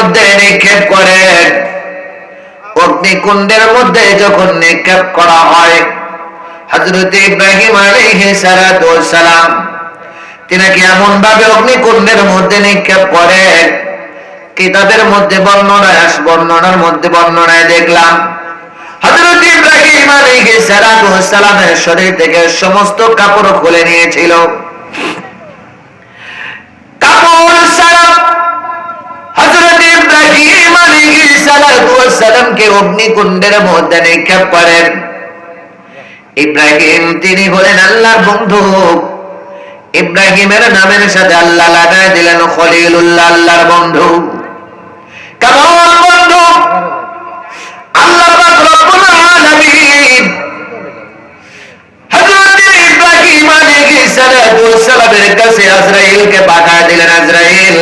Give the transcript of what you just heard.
মধ্যে নিক্ষেপ করেন। অগ্নিকুণ্ডের মধ্যে যখন নিক্ষেপ করা হয়, হযরত ইব্রাহিম আলাইহিস সালাতু ওয়াস সালাম তিনাকে এমন ভাবে অগ্নিকুণ্ডের মধ্যে নিক্ষেপ করেন, কিতাবের মধ্যে বর্ণনার মধ্যে বর্ণনায় দেখলাম হযরত ইব্রাহিম আলাইহিস সালাতু ওয়াস সালামের শরীর থেকে সমস্ত কাপড় খুলে নিয়েছিল। কাপড় ছাড়া হযরত ইব্রাহিম আলাইহিস সালাতু ওয়াস সালামকে অগ্নিকুণ্ডের মধ্যে নিক্ষেপ করেন। ইব্রাহিম তিনি হলেন আল্লাহর বন্ধু। ইব্রাহিমের নামের সাথে আল্লাহ লাগায় দিলেন খলিলুল্লাহ, আল্লাহর বন্ধু। কেমন বন্ধু? আল্লাহ পাক রব্বুল আলামিন হযরত ইব্রাহিম আলাইহিস সালাতু ওয়াস সালামের কাছে আজরাইলকে পাঠিয়ে দিলেন। আজরাইল